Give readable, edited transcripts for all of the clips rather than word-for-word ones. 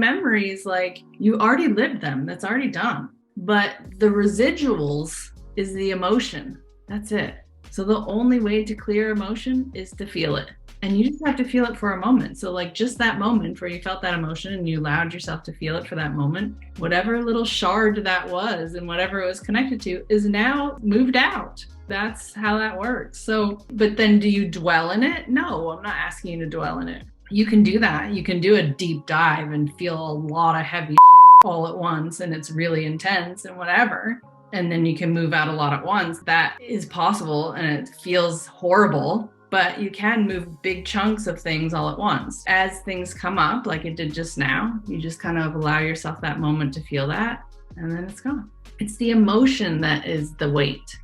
memories, like you already lived them, that's already done. But the residuals is the emotion. That's it. So the only way to clear emotion is to feel it. And you just have to feel it for a moment. So like just that moment where you felt that emotion and you allowed yourself to feel it for that moment, whatever little shard that was and whatever it was connected to is now moved out. That's how that works. So, but then do you dwell in it? No, I'm not asking you to dwell in it. You can do that. You can do a deep dive and feel a lot of heavy all at once, and it's really intense and whatever. And then you can move out a lot at once. That is possible, and it feels horrible. But you can move big chunks of things all at once. As things come up, like it did just now, you just kind of allow yourself that moment to feel that, and then it's gone. It's the emotion that is the weight.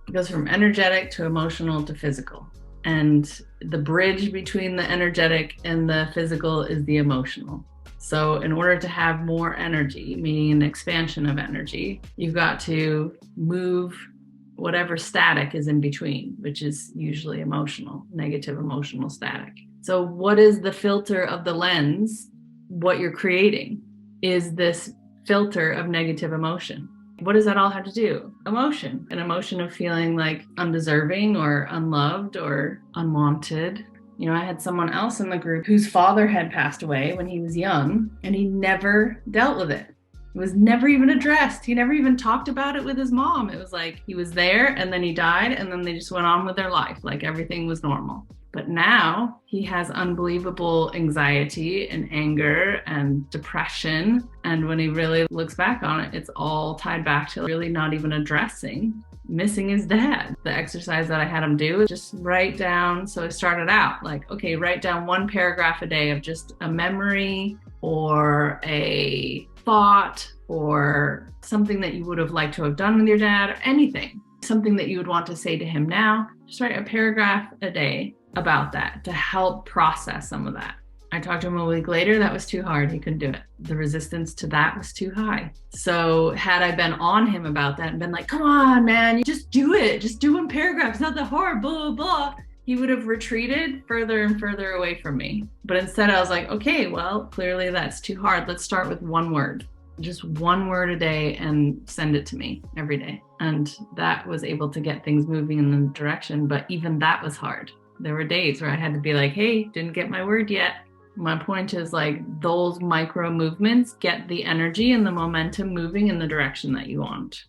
It goes from energetic to emotional to physical. And the bridge between the energetic and the physical is the emotional. So in order to have more energy, meaning an expansion of energy, you've got to move whatever static is in between, which is usually emotional, negative emotional static. So what is the filter of the lens? What you're creating is this filter of negative emotion. What does that all have to do? Emotion, an emotion of feeling like undeserving or unloved or unwanted. You know, I had someone else in the group whose father had passed away when he was young, and he never dealt with it. It was never even addressed. He never even talked about it with his mom. It was like he was there and then he died and then they just went on with their life like everything was normal. But now he has unbelievable anxiety and anger and depression. And when he really looks back on it, it's all tied back to really not even addressing missing his dad. The exercise that I had him do is just write down. So I started out like, okay, write down one paragraph a day of just a memory or a thought or something that you would have liked to have done with your dad or anything, something that you would want to say to him now. Just write a paragraph a day about that to help process some of that. I talked to him a week later. That was too hard. He couldn't do it. The resistance to that was too high. So had I been on him about that and been like, come on, man, you just do it. Just do one paragraph. It's not that hard, blah, blah, blah. He would have retreated further and further away from me. But instead I was like, okay, well, clearly that's too hard. Let's start with one word, just one word a day and send it to me every day. And that was able to get things moving in the direction. But even that was hard. There were days where I had to be like, hey, didn't get my word yet. My point is like those micro movements get the energy and the momentum moving in the direction that you want.